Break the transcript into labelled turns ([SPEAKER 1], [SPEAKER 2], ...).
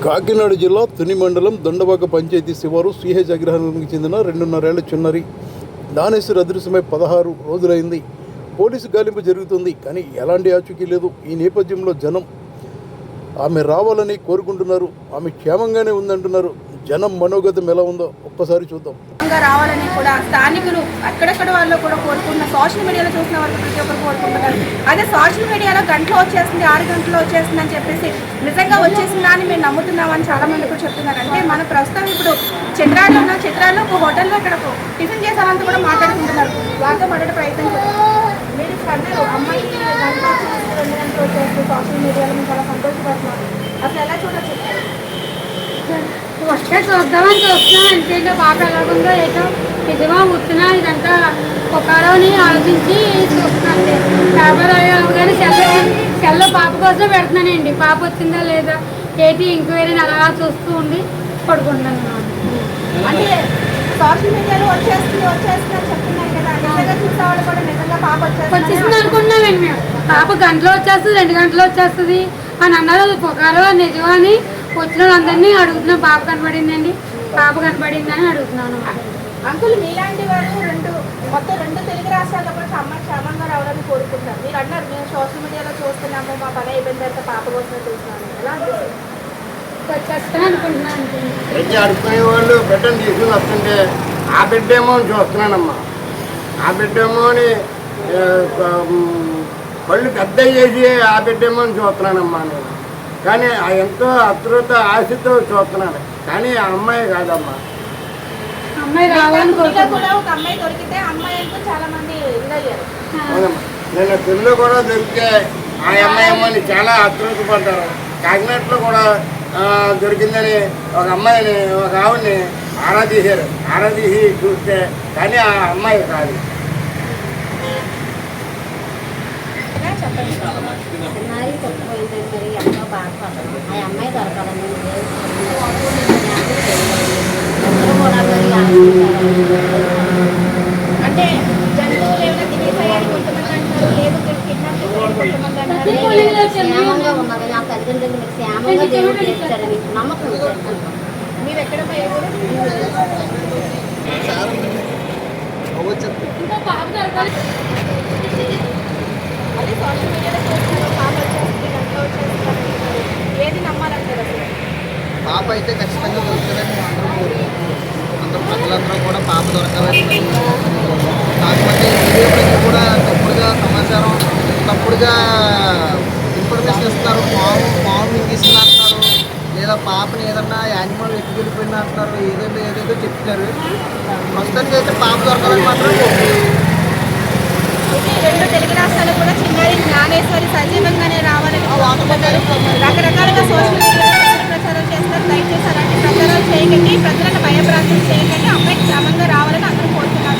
[SPEAKER 1] కాకినాడ జిల్లా తుని మండలం దొండబాక పంచాయతీ శివారు సిహెచ్ అగ్రహారానికి చెందిన 2.5 ఏళ్ల చిన్నారి దానేశ్వరి అదృశ్యమై 16 రోజులైంది. పోలీసు గాలింపు జరుగుతుంది, కానీ ఎలాంటి ఆచూకీ లేదు. ఈ నేపథ్యంలో జనం ఆమె రావాలని కోరుకుంటున్నారు. ఆమె క్షేమంగానే ఉందంటున్నారు. జనం మనోగతం ఎలా ఉందో ఒక్కసారి చూద్దాం.
[SPEAKER 2] రావాలని కూడా స్థానికులు అక్కడక్కడ వాళ్ళు కూడా కోరుకుంటున్నారు. సోషల్ మీడియాలో చూసిన వాళ్ళు ప్రతి ఒక్కరు కోరుకుంటున్నారు. అదే సోషల్ మీడియాలో గంటలో వచ్చేస్తుంది, 6 గంటల్లో వచ్చేస్తుంది అని చెప్పేసి నిజంగా వచ్చేసిందా అని మేము నమ్ముతున్నామని చాలా మంది కూడా చెప్తున్నారు. అంటే మన ప్రస్తుతం ఇప్పుడు చిత్రాల్లో ఒక హోటల్లో ఇక్కడ టిఫిన్ చేసామంతా కూడా మాట్లాడుకుంటున్నారు. వాళ్ళతో మాట్లాడే ప్రయత్నం చేస్తున్నారు. మీరు కన్నారు అమ్మాయి గంటలో వచ్చేసి 2 గంటలు వచ్చేస్తుంది సోషల్ మీడియాలో మేము చాలా సంతోషపడుతున్నారు. అసలు ఎలా చూడొచ్చు?
[SPEAKER 3] వస్తే చూద్దామని చూస్తున్నాం. అంటే పాప ఎలాగుందో ఏదో నిజమా ఉత్తున్నా ఇదంతా ఒకరోని ఆలోచించి చూస్తున్నాను. పేపర్ కానీ సెల్లో పాప కోసం పెడుతున్నానండి. పాప వచ్చిందా లేదా ఏంటి ఎంక్వైరీ అలా చూస్తూ ఉండి పడుకుంటున్నాను.
[SPEAKER 2] అంటే సోషల్ మీడియాలో వచ్చేస్తుంది చెప్తున్నారు కదా, నిజంగా చూసేవాళ్ళు కూడా నిజంగా పాప
[SPEAKER 3] వచ్చేసింది అనుకున్నామండి మేము. పాప గంటలో వచ్చేస్తుంది, 2 గంటలో వచ్చేస్తుంది అని అన్నారు. ఒకరో నిజమా అని వచ్చిన వాళ్ళందరినీ అడుగుతున్నాం. పాప కనబడిందండి, పాప కనబడిందని అడుగుతున్నాను.
[SPEAKER 2] అంకుల్ మీలాంటి వారు మొత్తం 2 తెలుగు రాష్ట్రాల్లో కూడా అమ్మాయి క్షేమంగా రావడానికి కోరుకుంటారు. మీరు అన్నారు మేము సోషల్ మీడియాలో చూస్తున్నాము, మా పని అయిపోయిన తర్వాత పాప కోసమే చూస్తున్నాను. ఎలా
[SPEAKER 3] వచ్చేస్తాను అనుకుంటున్నాను.
[SPEAKER 4] అడుగుకునే వాళ్ళు బిడ్డను తీసుకుని వస్తుంటే ఆ బిడ్డేమో అని చూస్తున్నానమ్మా. ఆ బిడ్డేమో అని కళ్ళు పెద్ద చేసి ఆ బిడ్డేమో అని చూస్తున్నానమ్మా నేను. కానీ ఎంతో అతృత ఆశతో చూస్తున్నాను. కానీ ఆ అమ్మాయి కాదమ్మా.
[SPEAKER 3] అమ్మాయి రావాలని
[SPEAKER 2] కూడా ఒక అమ్మాయి దొరికితే అమ్మాయి అంటూ చాలా మంది ఇదయ్యారు.
[SPEAKER 4] అవునమ్మా, నేను తెలుగులో కూడా దొరికితే ఆ అమ్మాయి ఏమో అని చాలా అతృత పడ్డారు. కాకినాడలో కూడా దొరికిందని ఒక అమ్మాయిని, ఒక ఆవిడని ఆరాధీసి చూస్తే కానీ ఆ అమ్మాయి కాదు.
[SPEAKER 5] అమ్మాయి తప్పిపోయిందని మరి ఎంతో బాధపడ్డాను. ఆ అమ్మాయి దొరకాలని అందరూ కూడా
[SPEAKER 2] అంటే జంతువులు ఏమైనా తినేసాయని కొంతమంది అంటారు, లేదు కొంతమంది అంటారు.
[SPEAKER 5] క్షేమంగా ఉన్నది, నా తల్లిదండ్రులు క్షేమంగా దేవుడు చేస్తారని నమ్మకం ఉంది.
[SPEAKER 2] మీరు ఎక్కడ పోయారు? అదే సోషల్ మీడియాలో చూస్తున్నారు పాప వచ్చేస్తుంది, గంటలో వచ్చేస్తుంది. ఏది నమ్మాలంటారు?
[SPEAKER 6] పాప అయితే ఖచ్చితంగా దొరుకుతుందని అందరూ కోరుకుంటున్నారు. అందరూ ప్రజలందరూ కూడా పాప దొరకాలని. కాకపోతే మీడియా కూడా తప్పుడుగా సమాచారం, తప్పుడుగా ఇన్ఫర్మేషన్ ఇస్తున్నారు. పాము మింగేసింది అంటున్నారు, లేదా పాపని ఏదన్నా యానిమల్ ఎత్తుకెళ్ళిపోయింది అంటున్నారు. ఏదేదో చెప్తున్నారు. ప్రస్తుతానికి అయితే పాప దొరకాలని మాత్రం
[SPEAKER 2] ఇది 2 తెలుగు రాష్ట్రాలు కూడా చిన్నారి జ్ఞానేశ్వరి సజీవంగానే రావాలని కోరుకుంటున్నారు. రకరకాలుగా సోషల్ మీడియాలో ప్రచారం చేస్తారు. దయచేసి అలాంటి ప్రచారాలు చేయకండి, ప్రజలను భయభ్రాంతులు చేయకండి. అమ్మాయి క్షేమంగా రావాలని అందరూ కోరుతున్నారు.